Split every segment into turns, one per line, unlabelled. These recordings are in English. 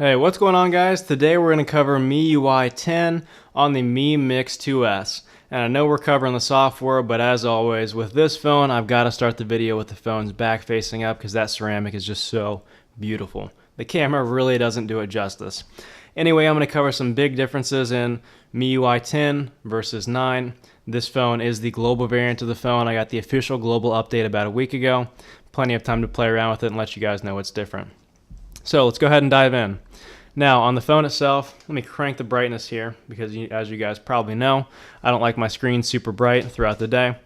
Hey, what's going on, guys? Today we're going to cover MIUI I10 on the Mi Mix 2S. And I know we're covering the software, but as always, with this phone, I've got to start the video with the phone's back facing up because that ceramic is just so beautiful. The camera really doesn't do it justice. Anyway, I'm going to cover some big differences in MIUI 10 versus 9. This phone is the global variant of the phone. I got the official global update about a week ago. Plenty of time to play around with it and let you guys know what's different. So let's go ahead and dive in. Now, on the phone itself, let me crank the brightness here because, as you guys probably know, I don't like my screen super bright throughout the day.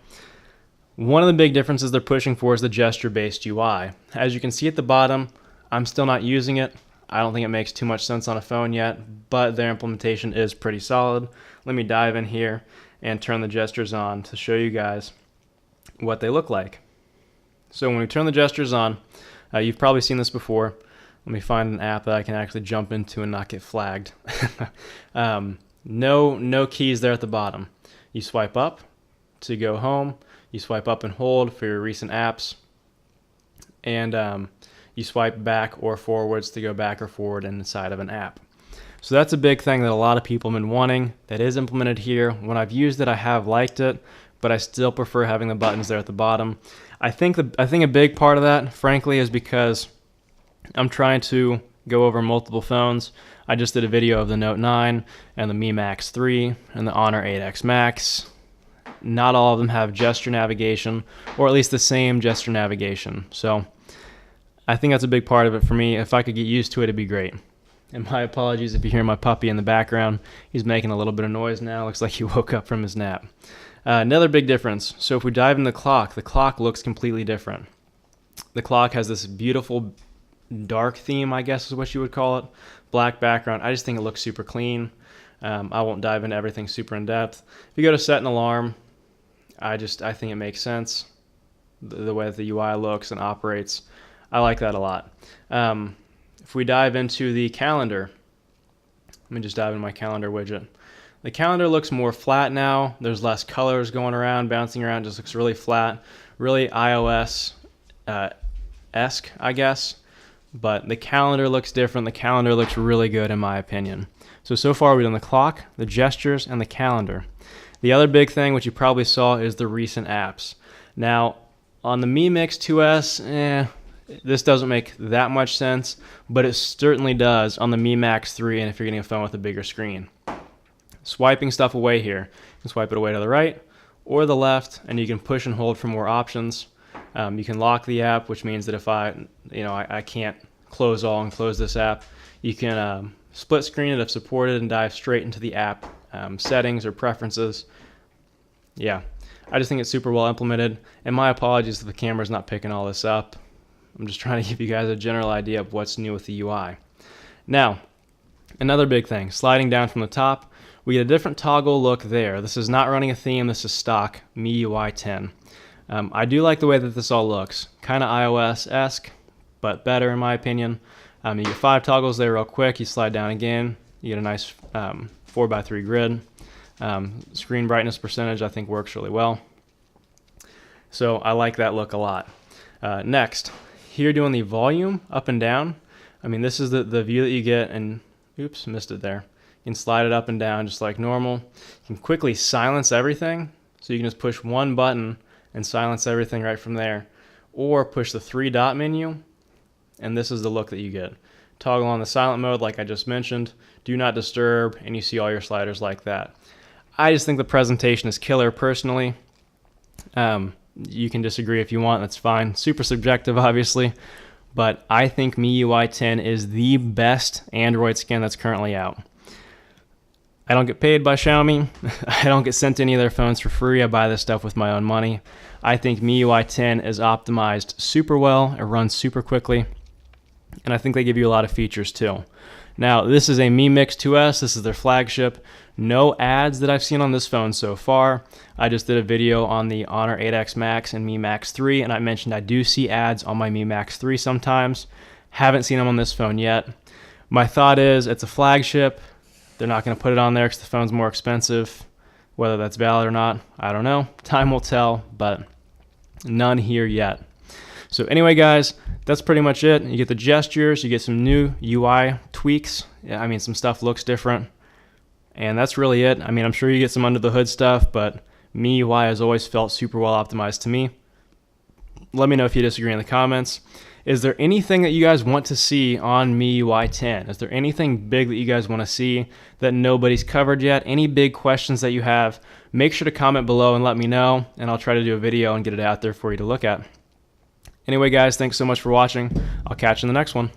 One of the big differences they're pushing for is the gesture-based UI. As you can see at the bottom, I'm still not using it. I don't think it makes too much sense on a phone yet, but their implementation is pretty solid. Let me dive in here and turn the gestures on to show you guys what they look like. So when we turn the gestures on, you've probably seen this before. Let me find an app that I can actually jump into and not get flagged. No keys there at the bottom. You swipe up to go home. You swipe up and hold for your recent apps. And you swipe back or forwards to go back or forward inside of an app. So that's a big thing that a lot of people have been wanting. That is implemented here. When I've used it, I have liked it, but I still prefer having the buttons there at the bottom. I think a big part of that, frankly, is because I'm trying to go over multiple phones. I just did a video of the Note 9 and the Mi Max 3 and the Honor 8X Max. Not all of them have gesture navigation, or at least the same gesture navigation. So I think that's a big part of it for me. If I could get used to it, it'd be great. And my apologies if you hear my puppy in the background. He's making a little bit of noise now. Looks like he woke up from his nap. Another big difference. So if we dive into the clock looks completely different. The clock has this beautiful dark theme, I guess is what you would call it. Black background. I just think it looks super clean. I won't dive into everything super in depth. If you go to set an alarm, I think it makes sense. The way that the UI looks and operates, I like that a lot. If we dive into the calendar, let me just dive into my calendar widget. The calendar looks more flat now. There's less colors going around, bouncing around. It just looks really flat, really iOS-esque, I guess. But the calendar looks different. The calendar looks really good in my opinion. So far we've done the clock, the gestures, and the calendar. The other big thing, which you probably saw, is the recent apps. Now, on the Mi Mix 2S, this doesn't make that much sense, but it certainly does on the Mi Max 3 and if you're getting a phone with a bigger screen. Swiping stuff away here. You can swipe it away to the right or the left, and you can push and hold for more options. You can lock the app, which means that if I can't close all and close this app, you can split screen it if supported and dive straight into the app settings or preferences. Yeah, I just think it's super well implemented, and my apologies if the camera's not picking all this up. I'm just trying to give you guys a general idea of what's new with the UI. Now, another big thing, sliding down from the top, we get a different toggle look there. This is not running a theme, this is stock MIUI 10. I do like the way that this all looks. Kind of iOS-esque, but better in my opinion. You get 5 toggles there real quick. You slide down again. You get a nice 4x3 grid. Screen brightness percentage I think works really well. So I like that look a lot. Next, here doing the volume up and down. I mean, this is the view that you get, and oops, missed it there. You can slide it up and down just like normal. You can quickly silence everything. So you can just push one button and silence everything right from there, or push the 3-dot menu, and this is the look that you get. Toggle on the silent mode like I just mentioned, do not disturb, and you see all your sliders like that. I just think the presentation is killer personally. You can disagree if you want, that's fine. Super subjective obviously, but I think MIUI 10 is the best Android skin that's currently out. I don't get paid by Xiaomi. I don't get sent any of their phones for free. I buy this stuff with my own money. I think MIUI 10 is optimized super well. It runs super quickly. And I think they give you a lot of features too. Now, this is a Mi Mix 2S. This is their flagship. No ads that I've seen on this phone so far. I just did a video on the Honor 8X Max and Mi Max 3, and I mentioned I do see ads on my Mi Max 3 sometimes. Haven't seen them on this phone yet. My thought is it's a flagship. They're not going to put it on there because the phone's more expensive. Whether that's valid or not, I don't know. Time will tell, but none here yet. So anyway, guys, that's pretty much it. You get the gestures, you get some new UI tweaks. Yeah, I mean, some stuff looks different. And that's really it. I mean, I'm sure you get some under the hood stuff, but MIUI has always felt super well optimized to me. Let me know if you disagree in the comments. Is there anything that you guys want to see on MIUI 10? Is there anything big that you guys want to see that nobody's covered yet? Any big questions that you have? Make sure to comment below and let me know, and I'll try to do a video and get it out there for you to look at. Anyway, guys, thanks so much for watching. I'll catch you in the next one.